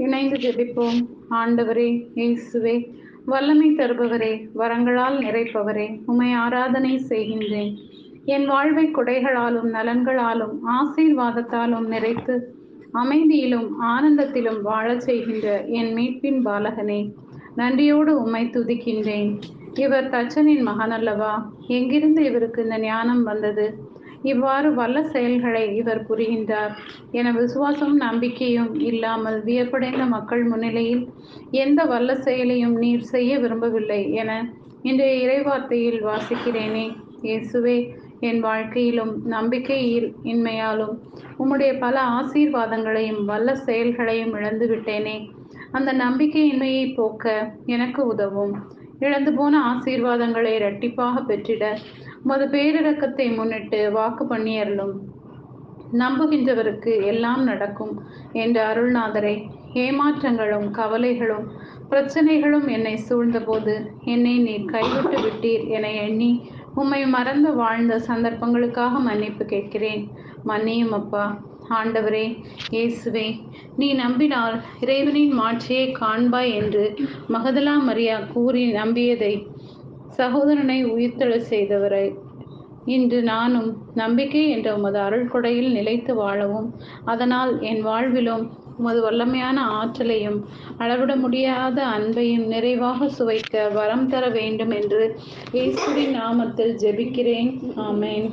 இணைந்து ஜெபிப்போம். ஆண்டவரே, இயேசுவே, வல்லமை தருபவரே, வரங்களால் நிறைப்பவரே, உம்மை ஆராதனை செய்கின்றேன். என் வாழ்வை கொடைகளாலும் நலன்களாலும் ஆசீர்வாதத்தாலும் நிறைத்து அமைதியிலும் ஆனந்தத்திலும் வாழச் செய்கின்ற என் மீட்பின் பாலகனே, நன்றியோடு உம்மை துதிக்கின்றேன். இவர் தச்சனின் மகனல்லவா? எங்கிருந்து இவருக்கு இந்த ஞானம் வந்தது? இவ்வாறு வல்ல செயல்களை இவர் புரிகின்றார் என விசுவாசமும் நம்பிக்கையும் இல்லாமல் வியப்படைந்த மக்கள் முன்னிலையில் எந்த வல்ல செயலையும் நீர் செய்ய விரும்பவில்லை என இன்றைய இறைவார்த்தையில் வாசிக்கிறேனே. இயேசுவே, என் வாழ்க்கையிலும் நம்பிக்கை இன்மையாலும் உம்முடைய பல ஆசீர்வாதங்களையும் வல்ல செயல்களையும் இழந்து விட்டேனே. அந்த நம்பிக்கையின்மையை போக்க எனக்கு உதவும். இழந்து போன ஆசீர்வாதங்களை இரட்டிப்பாக பெற்றிட உமது பேரிரக்கத்தை முன்னிட்டு வாக்கு பண்ணியருளும். நம்புகின்றவருக்கு எல்லாம் நடக்கும் என்ற அருள்நாதரை, ஏமாற்றங்களும் கவலைகளும் பிரச்சனைகளும் என்னை சூழ்ந்தபோது என்னை நீர் கைவிட்டு விட்டீர் என எண்ணி உம்மை மறந்து வாழ்ந்த சந்தர்ப்பங்களுக்காக மன்னிப்பு கேட்கிறேன். மன்னியும் அப்பா. ஆண்டவரே, இயேசுவே, நீ நம்பினால் இறைவனின் மாட்சியை காண்பாய் என்று மகதலா மரியா கூறி நம்பியதை சகோதரனை உயிர்த்தெழச் செய்தவரை இன்று நானும் நம்பிக்கை என்ற உமது அருள் கொடையில் நிலைத்து வாழவும், அதனால் என் வாழ்விலும் உமது வல்லமையான ஆற்றலையும் அளவிட முடியாத அன்பையும் நிறைவாக சுவைக்க வரம் தர வேண்டும் என்று இயேசுவின் நாமத்தில் ஜெபிக்கிறேன். ஆமென்.